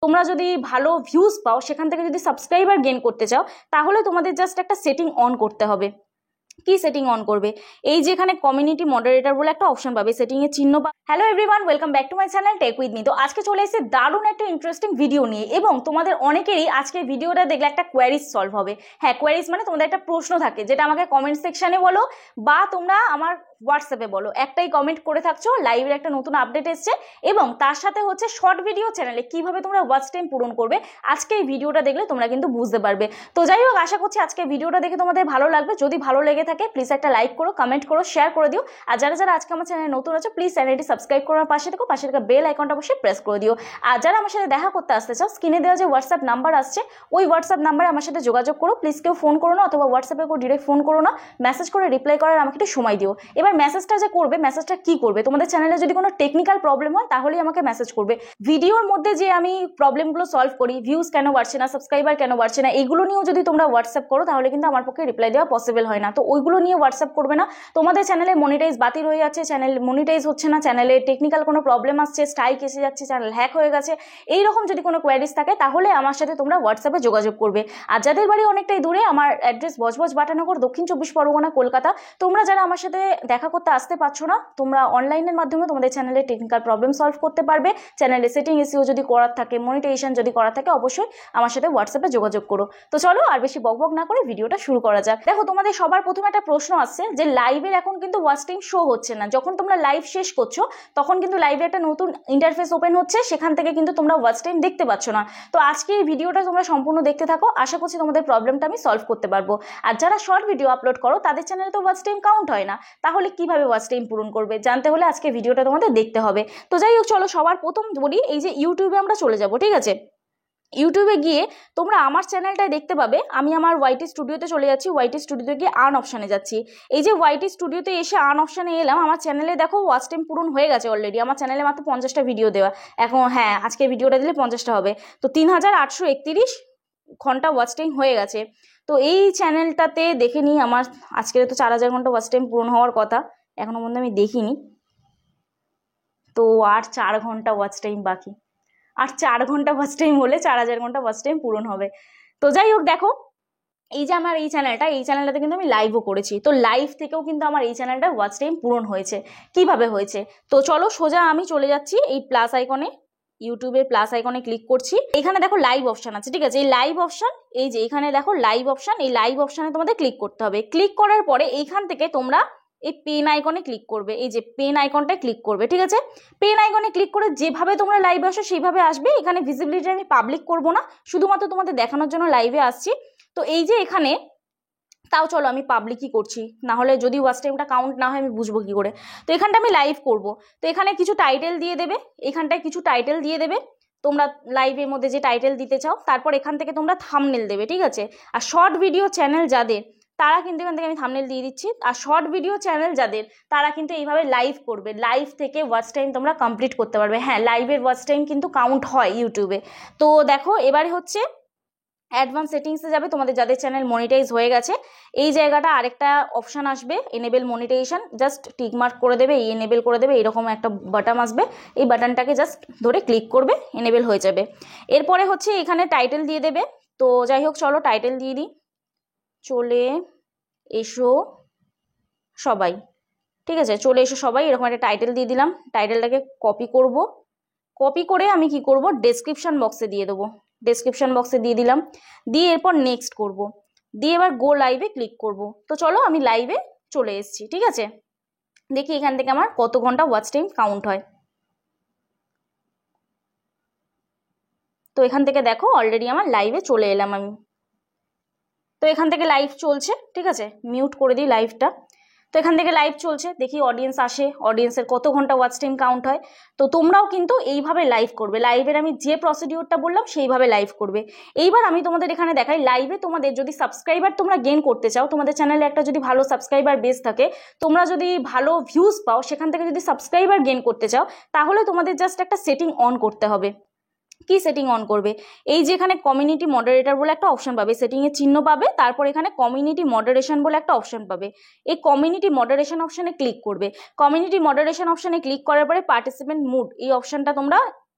তোমরা যদি ভালো ভিউজ পাও, সেখান থেকে যদি সাবস্ক্রাইবার গেইন করতে চাও, তাহলে তোমাদের জাস্ট একটা সেটিং অন করতে হবে। কি সেটিং অন করবে? এই যে এখানে কমিউনিটি মডারেটর বলে একটা অপশন পাবে, সেটিং এর চিহ্ন পাবে। Hello everyone, welcome back to my channel Tech With Me. তো আজকে চলে এসেছে দারুণ একটা ইন্টারেস্টিং ভিডিও নিয়ে, এবং তোমাদের অনেকেরই আজকে ভিডিওটা দেখলে একটা কোয়ারিজ সলভ হবে। হ্যাঁ, কোয়ারিজ মানে তোমাদের একটা প্রশ্ন থাকে, যেটা আমাকে কমেন্ট সেকশনে বলো বা তোমরা আমার হোয়াটসঅ্যাপে বলো, একটাই কমেন্ট করে থাকছো লাইভের একটা নতুন আপডেট এসছে, এবং তার সাথে হচ্ছে শর্ট ভিডিও চ্যানেলে কিভাবে তোমরা ওয়াচ টাইম পূরণ করবে। আজকে এই ভিডিওটা দেখলে তোমরা কিন্তু বুঝতে পারবে। তো যাই হোক, আশা করছি আজকে ভিডিওটা দেখে তোমাদের ভালো লাগবে। যদি ভালো লেগে থাকে প্লিজ একটা লাইক করো, কমেন্ট করো, শেয়ার করে দিও। আর যারা যারা আজকে আমার চ্যানেলে নতুন আছে, প্লিজ চ্যানেলটি সাবস্ক্রাইব করার পাশে থেকে বেল আইকনটা অবশ্যই প্রেস করে দিও। আর যারা আমার সাথে দেখা করতে আসতে চাও, স্ক্রিনে দেওয়া যে হোয়াটসঅ্যাপ নাম্বার আসছে, ওই হোয়াটসঅ্যাপ নাম্বারে আমার সাথে যোগাযোগ করো। প্লিজ কেউ ফোন করো না, অথবা হোয়াটসঅ্যাপে কেউ ডিরেক্ট ফোন করো না, মেসেজ করে রিপ্লাই করার আমাকে একটু সময় দিও। এবার মেসেজটা যে করবে, মেসেজটা কি করবে, তোমাদের চ্যানেলে যদি কোনো টেকনিক্যাল প্রবলেম হয় তাহলেই আমাকে মেসেজ করবে। ভিডিওর মধ্যে যে আমি প্রবলেমগুলো সলভ করি, ভিউজ কেন বাড়ছে না, সাবস্ক্রাইবার কেন বাড়ছে না, এইগুলো নিয়েও যদি তোমরা হোয়াটসঅ্যাপ করো, তাহলে কিন্তু আমার পক্ষে রিপ্লাই দেওয়া পসিবল হয় না। তো ওইগুলো নিয়ে হোয়াটসঅ্যাপ করবে না। তোমাদের চ্যানেলে মনিটাইজ বাতিল হয়ে যাচ্ছে, চ্যানেল মনিটাইজ হচ্ছে না, চ্যানেলে টেকনিক্যাল কোনো প্রবলেম আসছে, স্ট্রাইক এসে যাচ্ছে, চ্যানেল হ্যাক হয়ে গেছে, এইরকম যদি কোনো কোয়ারিজ থাকে, তাহলে আমার সাথে তোমরা হোয়াটসঅ্যাপে যোগাযোগ করবে। আর যাদের বাড়ি অনেকটাই দূরে, আমার অ্যাড্রেস বজবজ বাটানগর, দক্ষিণ 24 পরগনা, কলকাতা। তোমরা যারা আমার সাথে দেখা করতে আসতে পারছো না, তোমরা অনলাইনের মাধ্যমে তোমাদের চ্যানেলে টেকনিক্যাল প্রবলেম সলভ করতে পারবে। চ্যানেলে সেটিং ইস্যু যদি করার থাকে, মনিটাইজেশন যদি করার থাকে, অবশ্যই আমার সাথে হোয়াটসঅ্যাপে যোগাযোগ করো। তো চলো আর বেশি বকবক না করে ভিডিওটা শুরু করা যাক। দেখো, তোমাদের সবার প্রথমে একটা প্রশ্ন আসছে যে লাইভের এখন কিন্তু ওয়াচ টাইম শো হচ্ছে না। যখন তোমরা লাইভ শেষ করছো, তখন কিন্তু লাইভে একটা নতুন ইন্টারফেস ওপেন হচ্ছে, সেখান থেকে কিন্তু তোমরা ওয়াচ টাইম দেখতে পাচ্ছ না। তো আজকে এই ভিডিওটা তোমরা সম্পূর্ণ দেখতে থাকো, আশা করছি তোমাদের প্রবলেমটা আমি সলভ করতে পারবো। আর যারা শর্ট ভিডিও আপলোড করো, তাদের চ্যানেলে তো ওয়াচ টাইম কাউন্ট হয় না, তাহলে কিভাবে ওয়াচ টাইম পূরণ করবে জানতে হলে আজকে ভিডিওটা তোমাদের দেখতে হবে। তো যাই হোক, চলো সবার প্রথম বলি, এই যে ইউটিউবে আমরা চলে যাব, ঠিক আছে? ইউটিউবে গিয়ে তোমরা আমার চ্যানেলটায় দেখতে পাবে, আমি আমার ওয়াইটি স্টুডিওতে চলে যাচ্ছি। ওয়াইটি স্টুডিওতে গিয়ে আর্ন অপশানে যাচ্ছি। এই যে ওয়াইটি স্টুডিওতে এসে আর্ন অপশানে এলাম, আমার চ্যানেলে দেখো ওয়াচ টাইম পূরণ হয়ে গেছে অলরেডি। আমার চ্যানেলে মাত্র 50টা ভিডিও দেওয়া এখন। হ্যাঁ, আজকে ভিডিওটা দিলে 50টা হবে। তো 3831 ঘন্টা ওয়াচ টাইম হয়ে গেছে। তো এই চ্যানেলটাতে দেখে নিই, আমার আজকে তো 4000 ঘন্টা ওয়াচ টাইম পূরণ হওয়ার কথা, এখনো পর্যন্ত আমি দেখিনি। তো আর 4 ঘন্টা ওয়াচ টাইম বাকি। আর 4 ঘন্টা ওয়াচ টাইম হলে 4000 ঘন্টা ওয়াচ টাইম পূরণ হবে। তো যাই হোক, দেখো এই যে আমার এই চ্যানেলটাতে কিন্তু আমি লাইভও করেছি। তো লাইভ থেকেও কিন্তু আমার এই চ্যানেলটা ওয়াচ টাইম পূরণ হয়েছে। কিভাবে হয়েছে? তো চলো সোজা আমি চলে যাচ্ছি এই প্লাস আইকনে, ইউটিউবের প্লাস আইকনে ক্লিক করছি। এখানে দেখো লাইভ অপশন আছে, ঠিক আছে? এই লাইভ অপশন, এই যে এখানে দেখো লাইভ অপশন, এই লাইভ অপশনে তোমাদের ক্লিক করতে হবে। ক্লিক করার পরে এইখান থেকে তোমরা এই পেন আইকনে ক্লিক করবে। এই যে পেন আইকনটায় ক্লিক করবে, ঠিক আছে? পেন আইকনে ক্লিক করে যেভাবে তোমরা লাইভে আসো সেইভাবে আসবে। এখানে ভিজিবিলিটি আমি পাবলিক করব না, শুধুমাত্র তোমাদের দেখানোর জন্য লাইভে আসছি। তো এই যে এখানে, তাও চলো আমি পাবলিকই করছি, না হলে যদি ওয়াচ টাইমটা কাউন্ট না হয় আমি বুঝবো কি করে। তো এখানটা আমি লাইভ করব। তো এখানে কিছু টাইটেল দিয়ে দেবে, এখানটায় কিছু টাইটেল দিয়ে দেবে তোমরা লাইভের মধ্যে যে টাইটেল দিতে চাও। তারপর এখান থেকে তোমরা থাম্বনেল দেবে, ঠিক আছে? আর শর্ট ভিডিও চ্যানেল যাদের, তারা কিন্তু এখান থেকে আমি থাম্বনেল দিয়ে দিচ্ছি। আর শর্ট ভিডিও চ্যানেল যাদের, তারা কিন্তু এইভাবে লাইভ করবে। লাইভ থেকে ওয়াচ টাইম তোমরা কমপ্লিট করতে পারবে। হ্যাঁ, লাইভের ওয়াচ টাইম কিন্তু কাউন্ট হয় ইউটিউবে। তো দেখো এবারে হচ্ছে অ্যাডভান্স সেটিংসে যাবে, তোমাদের যাদের চ্যানেল মনিটাইজ হয়ে গেছে। এই জায়গাটা আরেকটা অপশান আসবে, এনেবেল মনিটাইজেশন, জাস্ট টিকমার্ক করে দেবে, এই এনেবেল করে দেবে, এরকম একটা বাটন আসবে। এই বাটনটাকে জাস্ট ধরে ক্লিক করবে, এনেবেল হয়ে যাবে। এরপরে হচ্ছে এখানে টাইটেল দিয়ে দেবে। তো যাই হোক, চলো টাইটেল দিয়ে দিই, চলে এসো সবাই, ঠিক আছে? চলে এসো সবাই, এরকম একটা টাইটেল দিয়ে দিলাম। টাইটেলটাকে কপি করব, কপি করে আমি কি করব, ডেসক্রিপশন বক্সে দিয়ে দেবো। ডেসক্রিপশন বক্সে দিয়ে দিলাম, দিয়ে এরপর নেক্সট করব, দিয়ে এবার গো লাইভে ক্লিক করব। তো চলো আমি লাইভে চলে এসেছি, ঠিক আছে? দেখি এখান থেকে আমার কত ঘন্টা ওয়াচ টাইম কাউন্ট হয়। তো এখান থেকে দেখো অলরেডি আমার লাইভে চলে এলাম আমি। তো এখান থেকে লাইভ চলছে, ঠিক আছে? মিউট করে দিই লাইভটা। তো এখান থেকে লাইভ চলছে, দেখি অডিয়েন্স আসে, অডিয়েন্সের কত ঘন্টা ওয়াচ টাইম কাউন্ট হয়। তো তোমরাও কিন্তু এইভাবে লাইভ করবে। লাইভের আমি যে প্রসিডিওরটা বললাম সেইভাবে লাইভ করবে। এইবার আমি তোমাদের এখানে দেখাই, লাইভে তোমাদের যদি সাবস্ক্রাইবার তোমরা গেইন করতে চাও, তোমাদের চ্যানেলে একটা যদি ভালো সাবস্ক্রাইবার বেস থাকে, তোমরা যদি ভালো ভিউজ পাও, সেখান থেকে যদি সাবস্ক্রাইবার গেইন করতে চাও, তাহলে তোমাদের জাস্ট একটা সেটিং অন করতে হবে। কি সেটিং অন করবে? এই যে এখানে কমিউনিটি মডারেটর বলে একটা অপশন পাবে, সেটিং এর চিহ্ন পাবে, তারপর এখানে কমিউনিটি মডারেশন বলে একটা অপশন পাবে। এই কমিউনিটি মডারেশন অপশনে ক্লিক করবে। কমিউনিটি মডারেশন অপশনে ক্লিক করার পরে পার্টিসিপেন্ট মুড এই অপশনটা তোমরা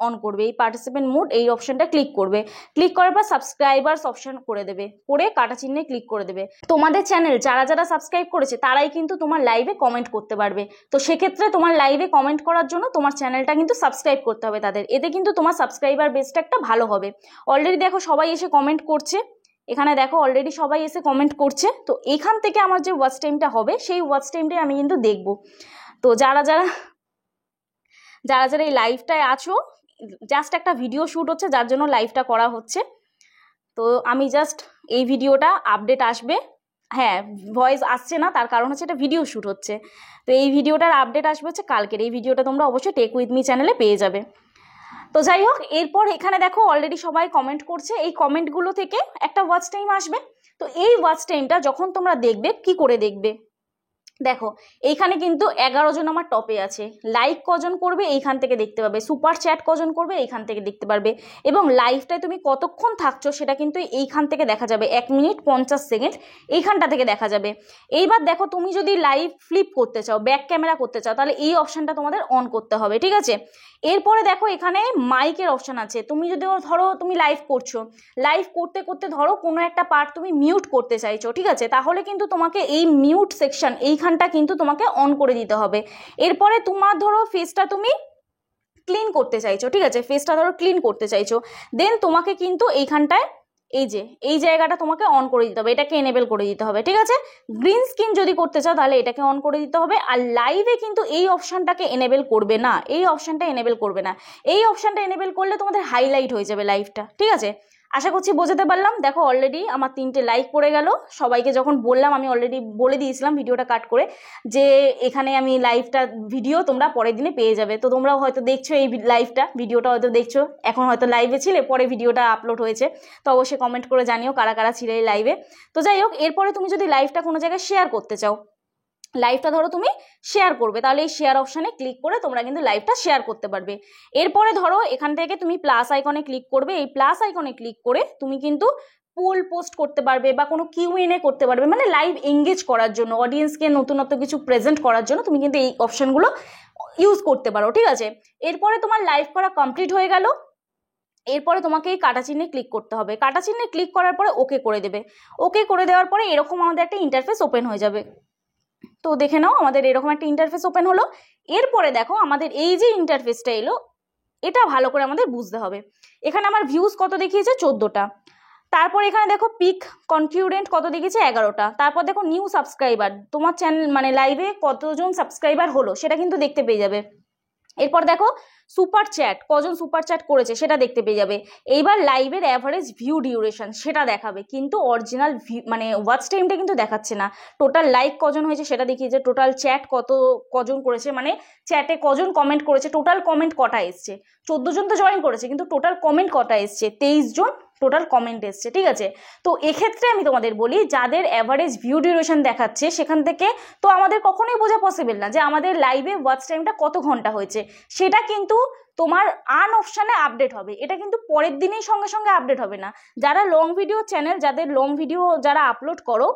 অন করবে, এই পার্টিসিপেন্ট মোড এই অপশনটা ক্লিক করবে, ক্লিক করার পর সাবস্ক্রাইবার্স অপশন করে দেবে, করে কাটা চিহ্নে ক্লিক করে দেবে। তোমাদের চ্যানেল যারা যারা সাবস্ক্রাইব করেছে তারাই কিন্তু তোমার লাইভে কমেন্ট করতে পারবে। তো সেক্ষেত্রে তোমার লাইভে কমেন্ট করার জন্য তোমার চ্যানেলটা কিন্তু সাবস্ক্রাইব করতে হবে তাদের, এতে কিন্তু তোমার সাবস্ক্রাইবার বেসটা একটা ভালো হবে। অলরেডি দেখো সবাই এসে কমেন্ট করছে, এখানে দেখো অলরেডি সবাই এসে কমেন্ট করছে। তো এখান থেকে আমার যে ওয়াচ টাইমটা হবে সেই ওয়াচ টাইমটাই আমি কিন্তু দেখব। তো যারা যারা এই লাইভটায় আছো, জাস্ট একটা ভিডিও শ্যুট হচ্ছে যার জন্য লাইভটা করা হচ্ছে। তো আমি জাস্ট এই ভিডিওটা আপডেট আসবে, হ্যাঁ ভয়েস আসছে না, তার কারণ হচ্ছে এটা ভিডিও শ্যুট হচ্ছে। তো এই ভিডিওটার আপডেট আসবে হচ্ছে কালকের, এই ভিডিওটা তোমরা অবশ্যই টেক উইথ মি চ্যানেলে পেয়ে যাবে। তো যাই হোক, এরপর এখানে দেখো অলরেডি সবাই কমেন্ট করছে, এই কমেন্টগুলো থেকে একটা ওয়াচ টাইম আসবে। তো এই ওয়াচ টাইমটা যখন তোমরা দেখবে, কি করে দেখবে দেখো, এইখানে কিন্তু 11 জন আমার টপে আছে। লাইক কজন করবে এইখান থেকে দেখতে পাবে, সুপার চ্যাট কজন করবে এইখান থেকে দেখতে পারবে, এবং লাইভটায় তুমি কতক্ষণ থাকছো সেটা কিন্তু এইখান থেকে দেখা যাবে, 1 মিনিট 50 সেকেন্ড এইখানটা থেকে দেখা যাবে। এইবার দেখো তুমি যদি লাইভ ফ্লিপ করতে চাও, ব্যাক ক্যামেরা করতে চাও, তাহলে এই অপশানটা তোমাদের অন করতে হবে, ঠিক আছে। এরপরে দেখো এখানে মাইকের অপশান আছে। তুমি যদি ধরো তুমি লাইভ করছো, লাইভ করতে করতে ধরো কোনো একটা পার্ট তুমি মিউট করতে চাইছো, ঠিক আছে, তাহলে কিন্তু তোমাকে এই মিউট সেকশন এইখানটা কিন্তু তোমাকে অন করে দিতে হবে। এরপরে তোমার ধরো ফেসটা তুমি ক্লিন করতে চাইছো, ঠিক আছে, ফেসটা ধরো ক্লিন করতে চাইছো, দেন তোমাকে কিন্তু এইখানটায় এই জায়গাটা তোমাকে অন করে দিতে হবে, এটাকে এনেবেল করে দিতে হবে, ঠিক আছে। গ্রিন স্ক্রিন যদি করতে চাও তাহলে এটাকে অন করে দিতে হবে। আর লাইভে কিন্তু এই অপশনটাকে এনেবেল করবে না, এই অপশনটা এনেবেল করবে না। এই অপশনটা এনেবেল করলে তোমাদের হাইলাইট হয়ে যাবে লাইভটা, ঠিক আছে। আশা করছি বোঝাতে পারলাম। দেখো অলরেডি আমার 3টে লাইক পড়ে গেল। সবাইকে যখন বললাম, আমি অলরেডি বলে দিয়েছিলাম ভিডিওটা কাট করে যে এখানে আমি লাইভটা ভিডিও তোমরা পরের দিনে পেয়ে যাবে। তো তোমরাও হয়তো দেখছো এই ভিডিওটা হয়তো দেখছো, এখন হয়তো লাইভে ছিলে, পরে ভিডিওটা আপলোড হয়েছে। তো অবশ্যই কমেন্ট করে জানিও কারা কারা ছিলে এই লাইভে। তো যাই হোক, এরপরে তুমি যদি লাইভটা কোনো জায়গায় শেয়ার করতে চাও, লাইভটা ধরো তুমি শেয়ার করবে, তাহলে এই শেয়ার অপশানে ক্লিক করে তোমরা কিন্তু লাইভটা শেয়ার করতে পারবে। এরপরে ধরো এখান থেকে তুমি প্লাস আইকনে ক্লিক করবে, এই প্লাস আইকনে ক্লিক করে তুমি কিন্তু পোল পোস্ট করতে পারবে বা কোনো কিউএনএ করতে পারবে, মানে লাইভ এঙ্গেজ করার জন্য, অডিয়েন্সকে নতুনত্ব কিছু প্রেজেন্ট করার জন্য তুমি কিন্তু এই অপশানগুলো ইউজ করতে পারো, ঠিক আছে। এরপরে তোমার লাইভ করা কমপ্লিট হয়ে গেল। এরপরে তোমাকে এই কাটা চিহ্নে ক্লিক করতে হবে, কাটা চিহ্নে ক্লিক করার পরে ওকে করে দেবে। ওকে করে দেওয়ার পরে এরকম আমাদের একটা ইন্টারফেস ওপেন হয়ে যাবে। তো দেখে নাও আমাদের এরকম একটা ইন্টারফেস ওপেন হলো। এরপরে দেখো আমাদের এই যে ইন্টারফেসটা এলো, এটা ভালো করে আমাদের বুঝতে হবে। এখানে আমার ভিউজ কত দেখিয়েছে 14টা, তারপর এখানে দেখো পিক কনকিউরেন্ট কত দেখিয়েছে 11টা, তারপর দেখো নিউ সাবস্ক্রাইবার, তোমার চ্যানেল মানে লাইভে কতজন সাবস্ক্রাইবার হলো সেটা কিন্তু দেখতে পেয়ে যাবে। এরপর দেখো সুপার চ্যাট, কজন সুপার চ্যাট করেছে সেটা দেখতে পেয়ে যাবে। এইবার লাইভের অ্যাভারেজ ভিউ ডিউরেশন সেটা দেখাবে, কিন্তু অরিজিনাল মানে ওয়াচ টাইমটা কিন্তু দেখাচ্ছে না। টোটাল লাইক কজন হয়েছে সেটা দেখিয়েছে, টোটাল চ্যাট কজন করেছে, মানে চ্যাটে কজন কমেন্ট করেছে, টোটাল কমেন্ট কটা এসছে। 14 জন তো জয়েন করেছে, কিন্তু টোটাল কমেন্ট কটা এসছে, 23 জন টোটাল কমেন্ট এসছে, ঠিক আছে। তো এক্ষেত্রে আমি তোমাদের বলি, যাদের অ্যাভারেজ ভিউ ডিউরেশন দেখাচ্ছে সেখান থেকে তো আমাদের কখনোই বোঝা পসিবল না যে আমাদের লাইভে ওয়াচ টাইমটা কত ঘন্টা হয়েছে। সেটা কিন্তু তোমার আন অপশানে আপডেট হবে, এটা কিন্তু পরের দিনেই সঙ্গে সঙ্গে আপডেট হবে না। যারা লং ভিডিও চ্যানেল, যাদের লং ভিডিও যারা আপলোড করো,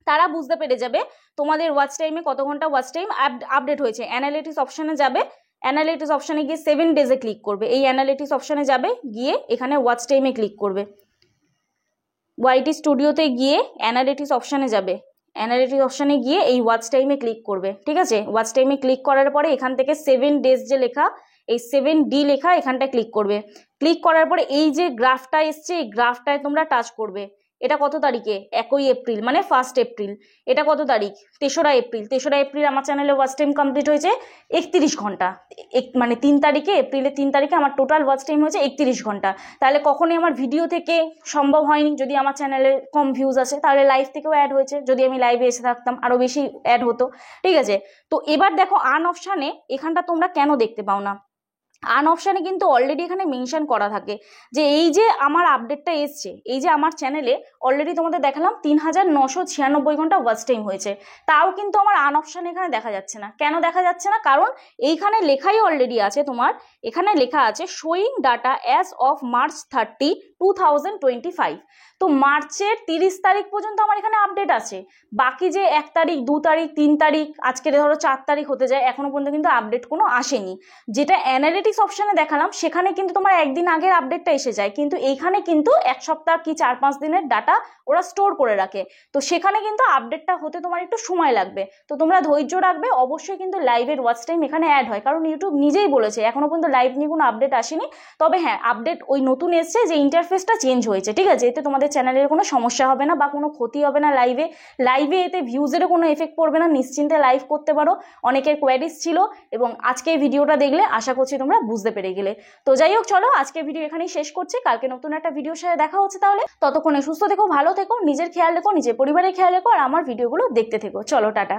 তারা বুঝতে পেরে যাবে তোমাদের ওয়াচ টাইমে কত ঘন্টা ওয়াচ টাইম আপডেট হয়েছে। অ্যানালিটিক্স অপশানে যাবে, অ্যানালিটিক্স অপশানে গিয়ে 7 ডেজে ক্লিক করবে, এই অ্যানালিটিক্স অপশানে যাবে, গিয়ে এখানে ওয়াচ টাইমে ক্লিক করবে। ওয়াইটি স্টুডিওতে গিয়ে অ্যানালিটিক্স অপশানে যাবে, অ্যানালিটিক্স অপশানে গিয়ে এই ওয়াচ টাইমে ক্লিক করবে, ঠিক আছে। ওয়াচ টাইমে ক্লিক করার পরে এখান থেকে 7 ডেজ যে লেখা, এই 7D লেখা এখানটায় ক্লিক করবে। ক্লিক করার পরে এই যে গ্রাফটা এসছে, এই গ্রাফটায় তোমরা টাচ করবে। এটা কত তারিখে? 1 এপ্রিল, মানে 1 এপ্রিল। এটা কত তারিখ? 3রা এপ্রিল। 3রা এপ্রিল আমার চ্যানেলে ওয়াচ টাইম কমপ্লিট হয়েছে 31 ঘন্টা, মানে 3 তারিখে, এপ্রিলের 3 তারিখে আমার টোটাল ওয়াচ টাইম হয়েছে 31 ঘন্টা। তাহলে কখনোই আমার ভিডিও থেকে সম্ভব হয়নি, যদি আমার চ্যানেলে কম ভিউজ আছে, তাহলে লাইভ থেকেও অ্যাড হয়েছে। যদি আমি লাইভে এসে থাকতাম আরও বেশি অ্যাড হতো, ঠিক আছে। তো এবার দেখো আন অপশানে, এখানটা তোমরা কেন দেখতে পাও না? আন অপশানে কিন্তু অলরেডি এখানে মেনশন করা থাকে যে এই যে আমার আপডেটটা এসছে, এই যে আমার চ্যানেলে অলরেডি তোমাদের দেখালাম 3996 ঘন্টা ওয়াচ টাইম হয়েছে, তাও কিন্তু আমার আন অপশানে এখানে দেখা যাচ্ছে না। কেন দেখা যাচ্ছে না? কারণ এইখানে লেখাই অলরেডি আছে, তোমার এখানে লেখা আছে showing data as of March 30, 2025। তো মার্চের 30 তারিখ পর্যন্ত আমার এখানে আপডেট আছে। বাকি যে 1 তারিখ, 2 তারিখ, 3 তারিখ, আজকে ধরো 4 তারিখ হতে যায়, এখনো পর্যন্ত কিন্তু আপডেট কোনো আসেনি। যেটা অ্যানালিটিক্স অ্যানালিটিক্স অপশানে দেখালাম সেখানে কিন্তু তোমার একদিন আগের আপডেটটা এসে যায়, কিন্তু এইখানে কিন্তু 1 সপ্তাহ কি 4-5 দিনের ডাটা ওরা স্টোর করে রাখে। তো সেখানে কিন্তু আপডেটটা হতে তোমার একটু সময় লাগবে। তো তোমরা ধৈর্য রাখবে। অবশ্যই কিন্তু লাইভের ওয়াচ টাইম এখানে অ্যাড হয়, কারণ ইউটিউব নিজেই বলেছে এখনো পর্যন্ত লাইভ নিয়ে কোনো আপডেট আসেনি। তবে হ্যাঁ, আপডেট ওই নতুন এসছে যে ইন্টারফেসটা চেঞ্জ হয়েছে, ঠিক আছে? এতে তোমাদের চ্যানেলের কোনো সমস্যা হবে না বা কোনো ক্ষতি হবে না। লাইভে এতে ভিউজেরও কোনো এফেক্ট পড়বে না, নিশ্চিন্তে লাইভ করতে পারো। অনেকের কোয়ারিজ ছিল এবং আজকে এই ভিডিওটা দেখলে আশা করছি তোমরা বুঝতে পেরে গেলে। তো যাই হোক, চলো আজকে ভিডিও এখানেই শেষ করছি। কালকে নতুন একটা ভিডিওর সাথে দেখা হচ্ছে। তাহলে ততক্ষণে সুস্থ থেকো, ভালো থেকো, নিজের খেয়াল রেখো, নিজের পরিবারের খেয়াল রেখো, আর আমার ভিডিওগুলো দেখতে থেকো। চলো, টাটা।